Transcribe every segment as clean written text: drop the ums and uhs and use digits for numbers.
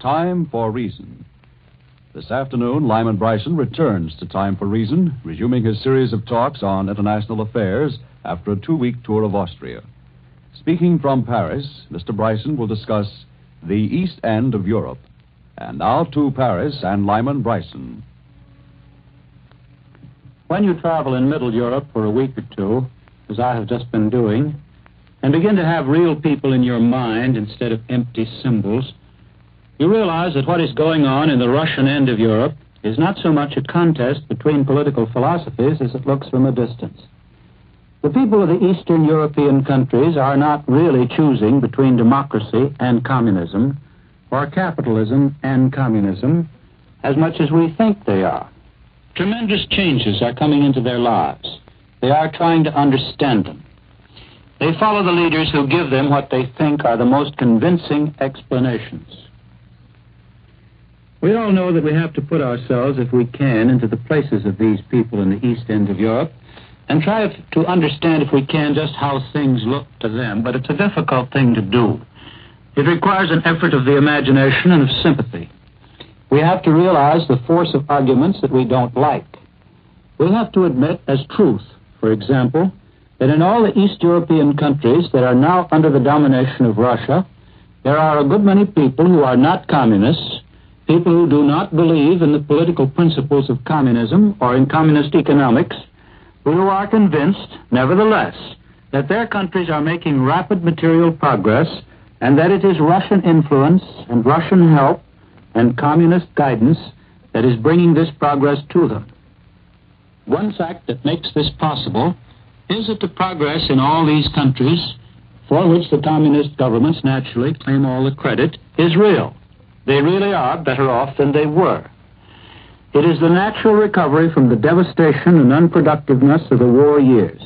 Time for Reason. This afternoon, Lyman Bryson returns to Time for Reason, resuming his series of talks on international affairs after a 2-week tour of Austria. Speaking from Paris, Mr. Bryson will discuss the East End of Europe. And now to Paris and Lyman Bryson. When you travel in Middle Europe for a week or two, as I have just been doing, and begin to have real people in your mind instead of empty symbols, you realize that what is going on in the Russian end of Europe is not so much a contest between political philosophies as it looks from a distance. The people of the Eastern European countries are not really choosing between democracy and communism, or capitalism and communism, as much as we think they are. Tremendous changes are coming into their lives. They are trying to understand them. They follow the leaders who give them what they think are the most convincing explanations. We all know that we have to put ourselves, if we can, into the places of these people in the East End of Europe and try to understand, if we can, just how things look to them. But it's a difficult thing to do. It requires an effort of the imagination and of sympathy. We have to realize the force of arguments that we don't like. We have to admit as truth, for example, that in all the East European countries that are now under the domination of Russia, there are a good many people who are not communists, people who do not believe in the political principles of communism or in communist economics, but who are convinced, nevertheless, that their countries are making rapid material progress and that it is Russian influence and Russian help and communist guidance that is bringing this progress to them. One fact that makes this possible is that the progress in all these countries, for which the communist governments naturally claim all the credit, is real. They really are better off than they were. It is the natural recovery from the devastation and unproductiveness of the war years.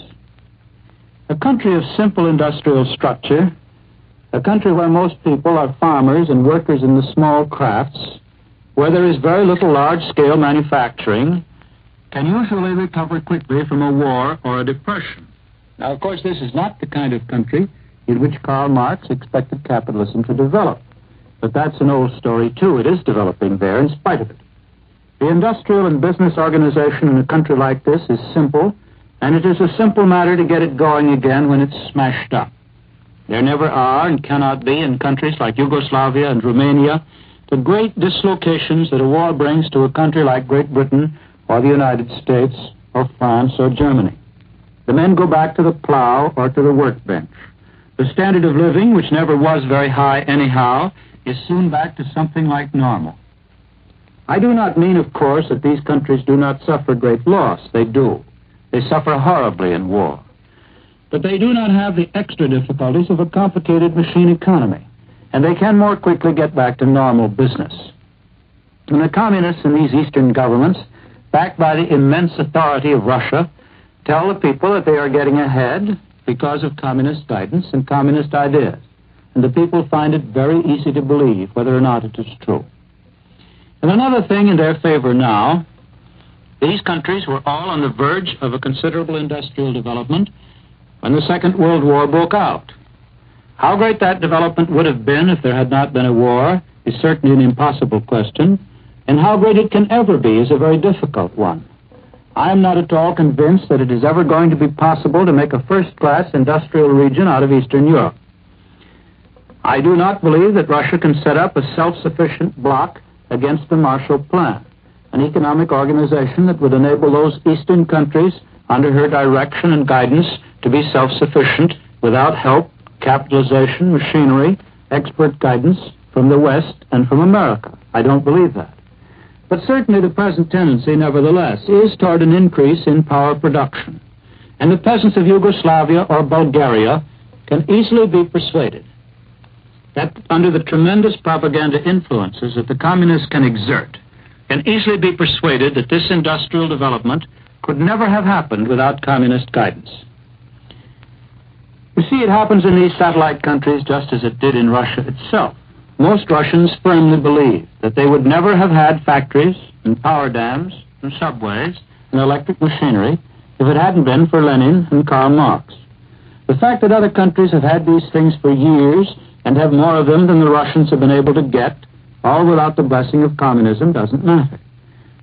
A country of simple industrial structure, a country where most people are farmers and workers in the small crafts, where there is very little large-scale manufacturing, can usually recover quickly from a war or a depression. Now, of course, this is not the kind of country in which Karl Marx expected capitalism to develop. But that's an old story, too. It is developing there in spite of it. The industrial and business organization in a country like this is simple, and it is a simple matter to get it going again when it's smashed up. There never are and cannot be in countries like Yugoslavia and Romania the great dislocations that a war brings to a country like Great Britain or the United States or France or Germany. The men go back to the plow or to the workbench. The standard of living, which never was very high anyhow, is soon back to something like normal. I do not mean, of course, that these countries do not suffer great loss. They do. They suffer horribly in war. But they do not have the extra difficulties of a complicated machine economy, and they can more quickly get back to normal business. And the communists in these Eastern governments, backed by the immense authority of Russia, tell the people that they are getting ahead because of communist guidance and communist ideas. And the people find it very easy to believe whether or not it is true. And another thing in their favor now, these countries were all on the verge of a considerable industrial development when the Second World War broke out. How great that development would have been if there had not been a war is certainly an impossible question, and how great it can ever be is a very difficult one. I am not at all convinced that it is ever going to be possible to make a first-class industrial region out of Eastern Europe. I do not believe that Russia can set up a self-sufficient bloc against the Marshall Plan, an economic organization that would enable those Eastern countries under her direction and guidance to be self-sufficient without help, capitalization, machinery, expert guidance from the West and from America. I don't believe that. But certainly the present tendency, nevertheless, is toward an increase in power production. And the peasants of Yugoslavia or Bulgaria can easily be persuaded that under the tremendous propaganda influences that the communists can exert, can easily be persuaded that this industrial development could never have happened without communist guidance. You see, it happens in these satellite countries just as it did in Russia itself. Most Russians firmly believe that they would never have had factories and power dams and subways and electric machinery if it hadn't been for Lenin and Karl Marx. The fact that other countries have had these things for years and have more of them than the Russians have been able to get all without the blessing of communism doesn't matter.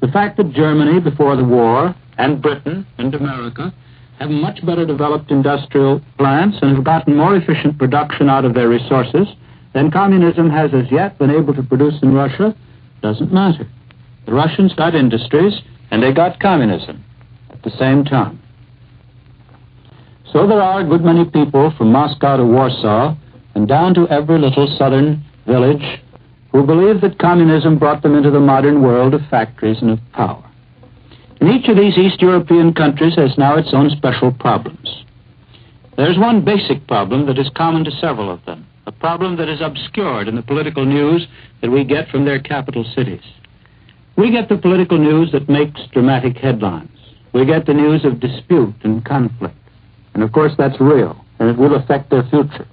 The fact that Germany before the war, and Britain and America, have much better developed industrial plants and have gotten more efficient production out of their resources than communism has as yet been able to produce in Russia doesn't matter. The Russians got industries and they got communism at the same time. So there are a good many people from Moscow to Warsaw and down to every little southern village who believe that communism brought them into the modern world of factories and of power. And each of these East European countries has now its own special problems. There's one basic problem that is common to several of them, a problem that is obscured in the political news that we get from their capital cities. We get the political news that makes dramatic headlines. We get the news of dispute and conflict. And of course that's real, and it will affect their future.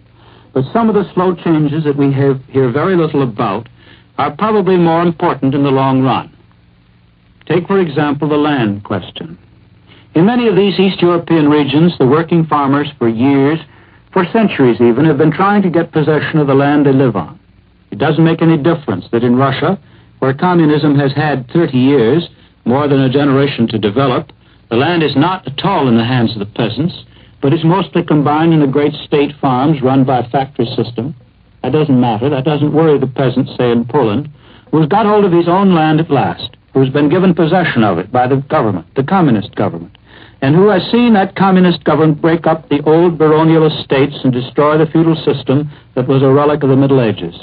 But some of the slow changes that we hear very little about are probably more important in the long run. Take, for example, the land question. In many of these East European regions, the working farmers for years, for centuries even, have been trying to get possession of the land they live on. It doesn't make any difference that in Russia, where communism has had 30 years, more than a generation to develop, the land is not at all in the hands of the peasants, but is mostly combined in the great state farms run by a factory system. That doesn't matter. That doesn't worry the peasant, say, in Poland, who's got hold of his own land at last, who's been given possession of it by the government, the communist government, and who has seen that communist government break up the old baronial estates and destroy the feudal system that was a relic of the Middle Ages.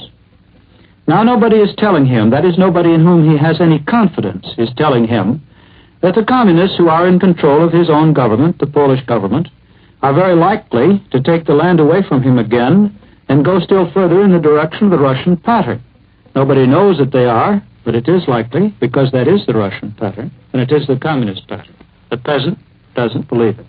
Now nobody is telling him, that is, nobody in whom he has any confidence is telling him, that the communists who are in control of his own government, the Polish government, are very likely to take the land away from him again and go still further in the direction of the Russian pattern. Nobody knows that they are, but it is likely, because that is the Russian pattern, and it is the communist pattern. The peasant doesn't believe it.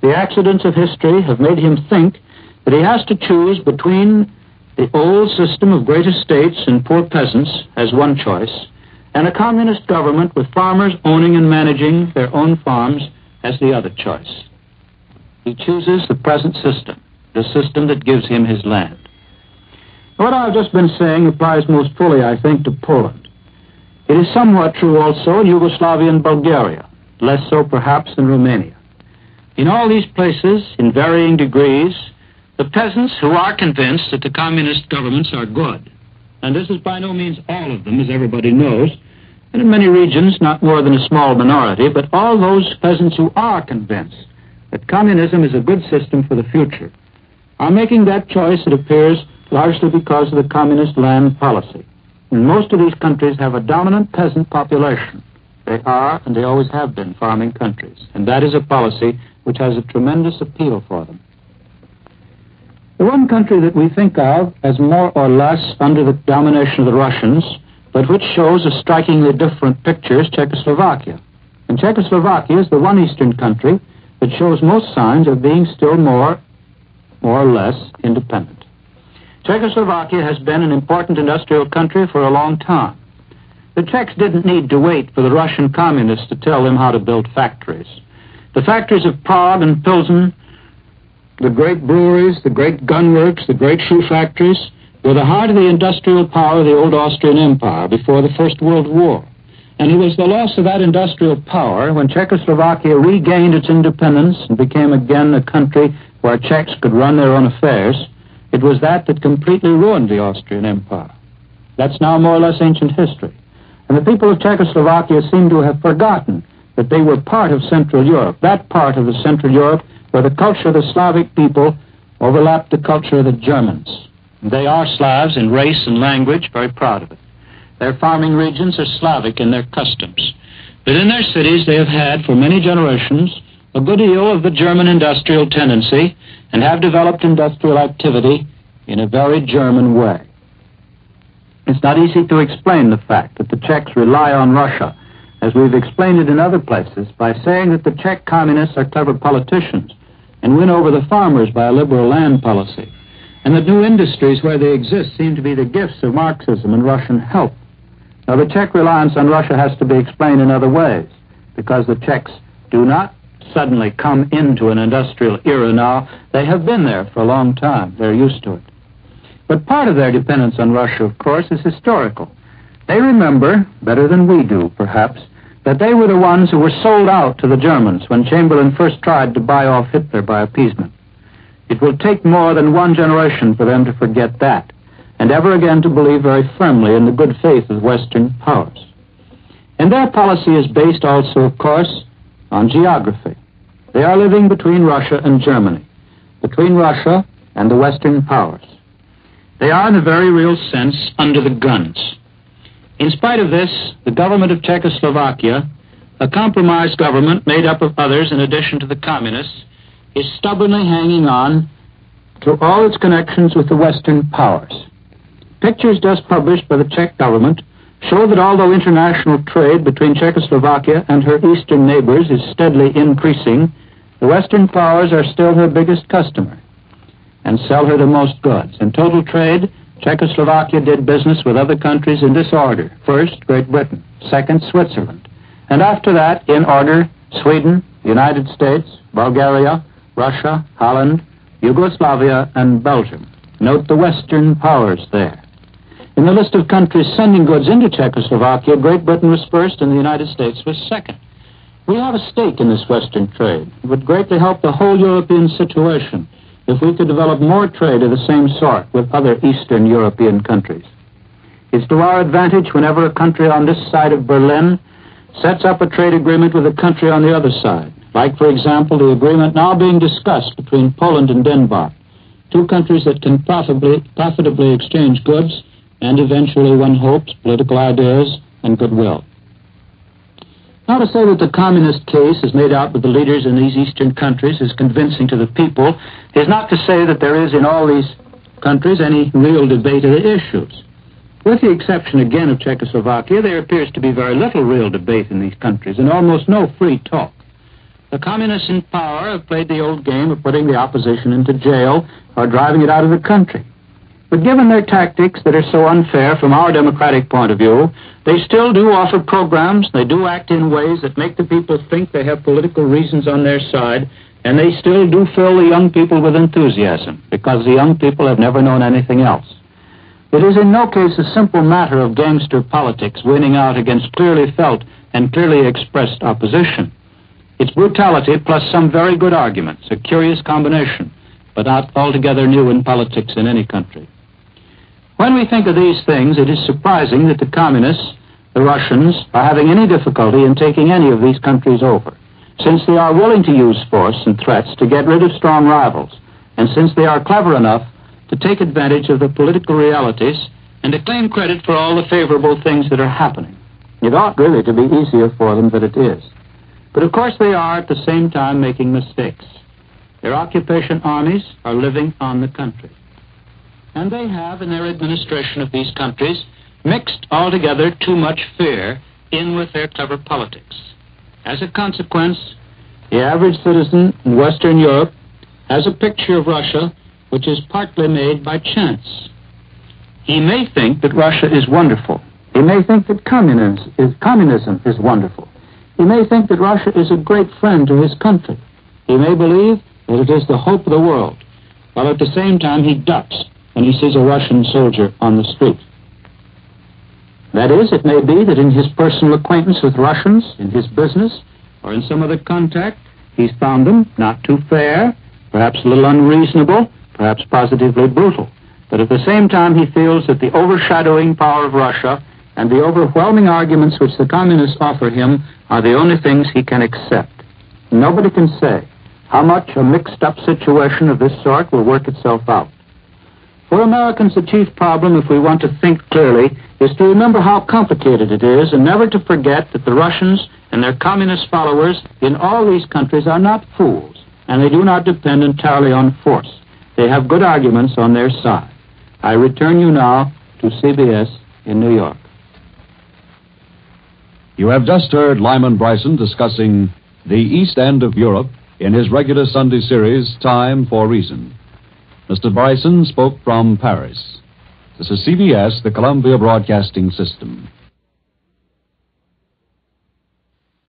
The accidents of history have made him think that he has to choose between the old system of great estates and poor peasants as one choice, and a communist government with farmers owning and managing their own farms as the other choice. He chooses the present system, the system that gives him his land. What I've just been saying applies most fully, I think, to Poland. It is somewhat true also in Yugoslavia and Bulgaria, less so perhaps in Romania. In all these places, in varying degrees, the peasants who are convinced that the communist governments are good, and this is by no means all of them, as everybody knows, and in many regions not more than a small minority, but all those peasants who are convinced that communism is a good system for the future, are making that choice, it appears, largely because of the communist land policy. And most of these countries have a dominant peasant population. They are, and they always have been, farming countries. And that is a policy which has a tremendous appeal for them. The one country that we think of as more or less under the domination of the Russians, but which shows a strikingly different picture, is Czechoslovakia. And Czechoslovakia is the one eastern country that shows most signs of being still more or less independent. Czechoslovakia has been an important industrial country for a long time. The Czechs didn't need to wait for the Russian communists to tell them how to build factories. The factories of Prague and Pilsen, the great breweries, the great gunworks, the great shoe factories, were the heart of the industrial power of the old Austrian Empire before the First World War. And it was the loss of that industrial power when Czechoslovakia regained its independence and became again a country where Czechs could run their own affairs. It was that completely ruined the Austrian Empire. That's now more or less ancient history. And the people of Czechoslovakia seem to have forgotten that they were part of Central Europe, that part of the Central Europe where the culture of the Slavic people overlapped the culture of the Germans. They are Slavs in race and language, very proud of it. Their farming regions are Slavic in their customs. But in their cities they have had, for many generations, a good deal of the German industrial tendency and have developed industrial activity in a very German way. It's not easy to explain the fact that the Czechs rely on Russia, as we've explained it in other places, by saying that the Czech communists are clever politicians and win over the farmers by a liberal land policy, and that new industries where they exist seem to be the gifts of Marxism and Russian help. Now, the Czech reliance on Russia has to be explained in other ways, because the Czechs do not suddenly come into an industrial era now. They have been there for a long time. They're used to it. But part of their dependence on Russia, of course, is historical. They remember, better than we do, perhaps, that they were the ones who were sold out to the Germans when Chamberlain first tried to buy off Hitler by appeasement. It will take more than one generation for them to forget that, and ever again to believe very firmly in the good faith of Western powers. And their policy is based also, of course, on geography. They are living between Russia and Germany, between Russia and the Western powers. They are, in a very real sense, under the guns. In spite of this, the government of Czechoslovakia, a compromise government made up of others in addition to the communists, is stubbornly hanging on to all its connections with the Western powers. Pictures just published by the Czech government show that although international trade between Czechoslovakia and her eastern neighbors is steadily increasing, the Western powers are still her biggest customer and sell her the most goods. In total trade, Czechoslovakia did business with other countries in this order. First, Great Britain. Second, Switzerland. And after that, in order, Sweden, United States, Bulgaria, Russia, Holland, Yugoslavia, and Belgium. Note the Western powers there. In the list of countries sending goods into Czechoslovakia, Great Britain was first and the United States was second. We have a stake in this Western trade. It would greatly help the whole European situation if we could develop more trade of the same sort with other Eastern European countries. It's to our advantage whenever a country on this side of Berlin sets up a trade agreement with a country on the other side. Like, for example, the agreement now being discussed between Poland and Denmark, two countries that can profitably exchange goods and eventually, one hopes, political ideas and goodwill. Now, to say that the communist case is made out with the leaders in these eastern countries is convincing to the people is not to say that there is in all these countries any real debate of the issues. With the exception, again, of Czechoslovakia, there appears to be very little real debate in these countries and almost no free talk. The communists in power have played the old game of putting the opposition into jail or driving it out of the country. But given their tactics that are so unfair from our democratic point of view, they still do offer programs, they do act in ways that make the people think they have political reasons on their side, and they still do fill the young people with enthusiasm, because the young people have never known anything else. It is in no case a simple matter of gangster politics winning out against clearly felt and clearly expressed opposition. It's brutality plus some very good arguments, a curious combination, but not altogether new in politics in any country. When we think of these things, it is surprising that the communists, the Russians, are having any difficulty in taking any of these countries over, since they are willing to use force and threats to get rid of strong rivals, and since they are clever enough to take advantage of the political realities and to claim credit for all the favorable things that are happening. It ought really to be easier for them than it is. But of course they are at the same time making mistakes. Their occupation armies are living on the country. And they have, in their administration of these countries, mixed altogether too much fear in with their clever politics. As a consequence, the average citizen in Western Europe has a picture of Russia which is partly made by chance. He may think that Russia is wonderful. He may think that communism is wonderful. He may think that Russia is a great friend to his country. He may believe that it is the hope of the world, while at the same time he ducks when he sees a Russian soldier on the street. That is, it may be that in his personal acquaintance with Russians, in his business, or in some other contact, he's found them not too fair, perhaps a little unreasonable, perhaps positively brutal. But at the same time, he feels that the overshadowing power of Russia and the overwhelming arguments which the communists offer him are the only things he can accept. Nobody can say how much a mixed-up situation of this sort will work itself out. For Americans, the chief problem, if we want to think clearly, is to remember how complicated it is and never to forget that the Russians and their communist followers in all these countries are not fools, and they do not depend entirely on force. They have good arguments on their side. I return you now to CBS in New York. You have just heard Lyman Bryson discussing the East End of Europe in his regular Sunday series, Time for Reason. Mr. Bryson spoke from Paris. This is CBS, the Columbia Broadcasting System.